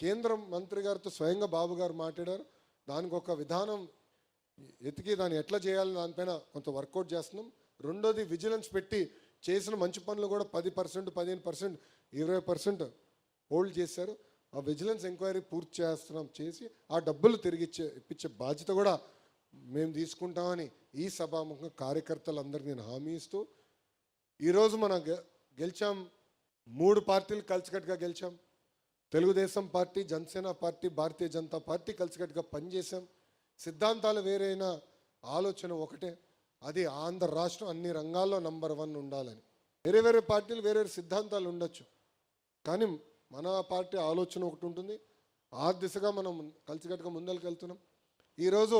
కేంద్ర మంత్రి గారితో స్వయంగా బాబు గారు మాట్లాడారు. దానికి ఒక విధానం ఎతికి దాన్ని ఎట్లా చేయాలని దానిపైన కొంత వర్కౌట్ చేస్తున్నాం. రెండోది విజిలెన్స్ పెట్టి చేసిన మంచి పనులు కూడా 10%, 15%, 20% హోల్డ్ చేశారు. ఆ విజిలెన్స్ ఎంక్వైరీ పూర్తి చేసి ఆ డబ్బులు తిరిగి ఇప్పించే బాధ్యత కూడా మేము తీసుకుంటామని ఈ సభాముఖంగా కార్యకర్తలందరికీ నేను హామీ ఇస్తూ, ఈరోజు మనం గెలిచాం. 3 పార్టీలు కలిసికట్టుగా గెలిచాం. Telugu Desam party, Janasena party, Bharatiya Janata party కలిసికట్టుగా పనిచేశాం. సిద్ధాంతాలు వేరైన ఆలోచన ఒకటే, అది ఆంధ్ర రాష్ట్రం అన్ని రంగాల్లో నంబర్ 1 ఉండాలని. వేరే వేరే పార్టీలు వేరే సిద్ధాంతాలు ఉండొచ్చు, కానీ మన పార్టీ ఆలోచన ఒకటి ఉంటుంది. ఆ దిశగా మనం కలిసికట్టుగా ముందరికి వెళ్తున్నాం. ఈరోజు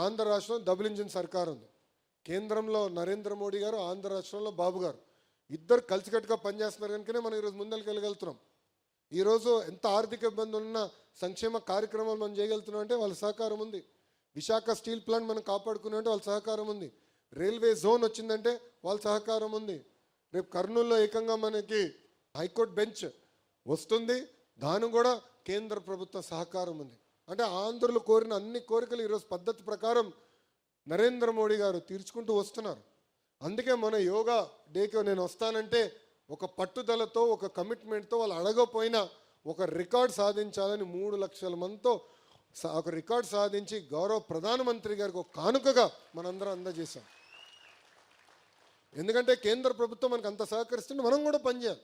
ఆంధ్ర రాష్ట్రం డబుల్ ఇంజిన్ సర్కార్ ఉంది. కేంద్రంలో నరేంద్ర మోడీ గారు, ఆంధ్ర రాష్ట్రంలో బాబు గారు ఇద్దరు కలిసికట్టుగా పనిచేస్తున్నారు కనుకనే మనం ఈరోజు ముందరికి వెళ్ళగలుగుతున్నాం. ఈరోజు ఎంత ఆర్థిక ఇబ్బందులు ఉన్న సంక్షేమ కార్యక్రమాలు మనం చేయగలుగుతున్నాం అంటే వాళ్ళ సహకారం ఉంది. విశాఖ స్టీల్ ప్లాంట్ మనం కాపాడుకున్నామంటే వాళ్ళ సహకారం ఉంది. రైల్వే జోన్ వచ్చిందంటే వాళ్ళ సహకారం ఉంది. రేపు కర్నూలులో ఏకంగా మనకి హైకోర్టు బెంచ్ వస్తుంది, దాని కూడా కేంద్ర ప్రభుత్వ సహకారం ఉంది. అంటే ఆంధ్రులు కోరిన అన్ని కోరికలు ఈరోజు పద్ధతి ప్రకారం నరేంద్ర మోడీ గారు తీర్చుకుంటూ వస్తున్నారు. అందుకే మన యోగా డేకి నేను వస్తానంటే ఒక పట్టుదలతో, ఒక కమిట్మెంట్తో, వాళ్ళు అడగపోయినా ఒక రికార్డ్ సాధించాలని 3 లక్షల మందితో ఒక రికార్డ్ సాధించి గౌరవ ప్రధానమంత్రి గారికి ఒక కానుకగా మనందరం అందజేశాం. ఎందుకంటే కేంద్ర ప్రభుత్వం మనకు అంత సహకరిస్తుంటే మనం కూడా పనిచేయాలి.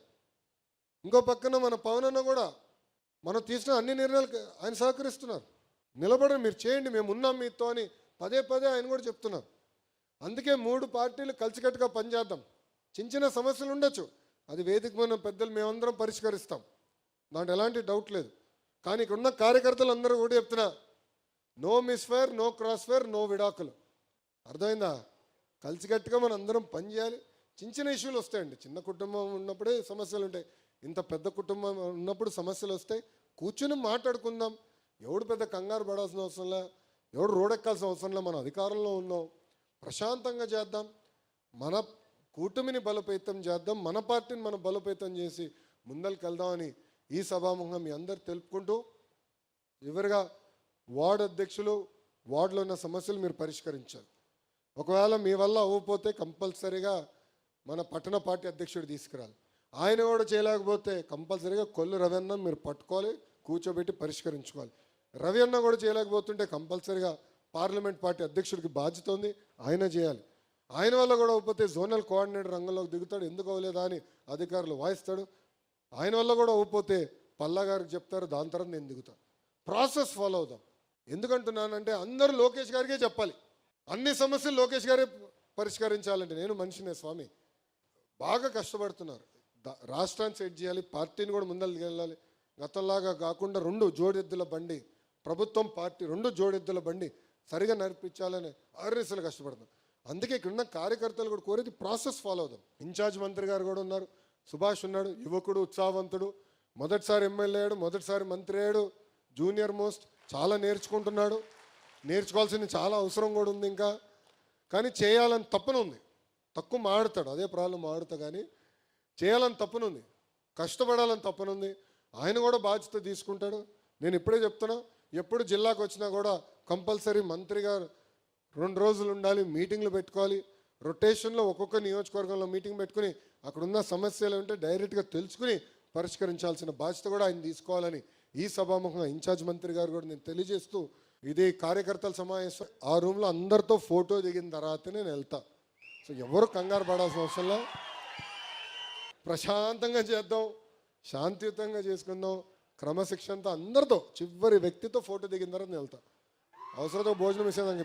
ఇంకో పక్కన మన పవన్ అన్న కూడా మనం తీసిన అన్ని నిర్ణయాలకు ఆయన సహకరిస్తున్నారు. నిలబడండి, మీరు చేయండి, మేము ఉన్నాం మీతో అని పదే ఆయన కూడా చెప్తున్నారు. అందుకే 3 పార్టీలు కలిసికట్టుగా పనిచేద్దాం. చిన్న సమస్యలు ఉండొచ్చు, అది వేదిక మన పెద్దలు మేమందరం పరిష్కరిస్తాం, దాంట్లో ఎలాంటి డౌట్ లేదు. కానీ ఇక్కడ ఉన్న కార్యకర్తలు అందరూ కూడా చెప్తున్నా, no misfire, no cross fire, no విడాకులు. అర్థమైందా? కలిసికట్టుగా మనం అందరం పనిచేయాలి. చిన్న ఇష్యూలు వస్తాయండి. చిన్న కుటుంబం ఉన్నప్పుడే సమస్యలు ఉంటాయి. ఇంత పెద్ద కుటుంబం ఉన్నప్పుడు సమస్యలు వస్తాయి. కూర్చుని మాట్లాడుకుందాం. ఎవడు పెద్ద కంగారు పడాల్సిన అవసరంలా, ఎవడు రోడెక్కాల్సిన అవసరంలా. మనం అధికారంలో ఉన్నాం, ప్రశాంతంగా చేద్దాం. మన కూటమిని బలోపేతం చేద్దాం, మన పార్టీని మనం బలోపేతం చేసి ముందరికి వెళ్దామని ఈ సభాముఖంగా మీ అందరు తెలుపుకుంటూ, చివరిగా వార్డు అధ్యక్షులు, వార్డులో ఉన్న సమస్యలు మీరు పరిష్కరించాలి. ఒకవేళ మీ వల్ల అవ్వకపోతే కంపల్సరీగా మన పట్టణ పార్టీ అధ్యక్షుడు తీసుకురాలి. ఆయన కూడా చేయలేకపోతే కంపల్సరీగా కొల్లు రవి అన్న మీరు పట్టుకోవాలి, కూర్చోబెట్టి పరిష్కరించుకోవాలి. రవి అన్న కూడా చేయలేకపోతుంటే కంపల్సరీగా పార్లమెంట్ పార్టీ అధ్యక్షుడికి బాధ్యత ఉంది, ఆయన చేయాలి. ఆయన వల్ల కూడా అవ్వకపోతే జోనల్ కోఆర్డినేటర్ రంగంలోకి దిగుతాడు, ఎందుకు అవ్వలేదా అని అధికారులు వాయిస్తాడు. ఆయన వల్ల కూడా అవ్వకపోతే పల్లా గారికి చెప్తారు, దాని తర్వాత నేను దిగుతాను. ప్రాసెస్ ఫాలో అవుదాం. ఎందుకంటున్నానంటే అందరూ లోకేష్ గారికే చెప్పాలి. అన్ని సమస్యలు లోకేష్ గారే పరిష్కరించాలంటే నేను మనిషినే స్వామి. బాగా కష్టపడుతున్నారు. రాష్ట్రాన్ని సెట్ చేయాలి, పార్టీని కూడా ముందరికి వెళ్ళాలి. గతంలాగా కాకుండా 2 జోడెద్దుల బండి, ప్రభుత్వం పార్టీ 2 జోడెద్దుల బండి సరిగా నడిపించాలని ఆర్ఎస్ఎలు కష్టపడుతున్నారు. అందుకే ఇక్కడున్న కార్యకర్తలు కూడా కోరేది ప్రాసెస్ ఫాలో అవుదాం. ఇన్ఛార్జ్ మంత్రి గారు కూడా ఉన్నారు, సుభాష్ ఉన్నాడు, యువకుడు, ఉత్సాహవంతుడు, మొదటిసారి ఎమ్మెల్యే అయ్యాడు, మొదటిసారి మంత్రి అయ్యాడు, జూనియర్ మోస్ట్, చాలా నేర్చుకుంటున్నాడు. నేర్చుకోవాల్సింది చాలా అవసరం కూడా ఉంది ఇంకా. కానీ చేయాలని తప్పన ఉంది. తక్కువ మాడుతాడు, అదే ప్రాబ్లం, మాడుతా. కానీ చేయాలని తప్పనుంది, కష్టపడాలని తప్పనుంది. ఆయన కూడా బాధ్యత తీసుకుంటాడు. నేను ఇప్పుడే చెప్తున్నా, ఎప్పుడు జిల్లాకు వచ్చినా కూడా కంపల్సరీ మంత్రి గారు 2 రోజులు ఉండాలి, మీటింగ్లు పెట్టుకోవాలి. రొటేషన్లో ఒక్కొక్క నియోజకవర్గంలో మీటింగ్ పెట్టుకుని అక్కడున్న సమస్యలు ఉంటే డైరెక్ట్గా తెలుసుకుని పరిష్కరించాల్సిన బాధ్యత కూడా ఆయన తీసుకోవాలని ఈ సభాముఖంగా ఇన్ఛార్జ్ మంత్రి గారు కూడా నేను తెలియజేస్తూ, ఇది కార్యకర్తల సమావేశం. ఆ రూమ్లో అందరితో ఫోటో దిగిన తర్వాతనే నేను వెళ్తా. సో ఎవరు కంగారు పడాల్సిన అవసరంలా, ప్రశాంతంగా చేద్దాం, శాంతియుతంగా చేసుకుందాం, క్రమశిక్షణతో అందరితో, చివరి వ్యక్తితో ఫోటో దిగిన తర్వాత నేను వెళ్తా. అవసరంతో భోజనం ఇచ్చేదానికి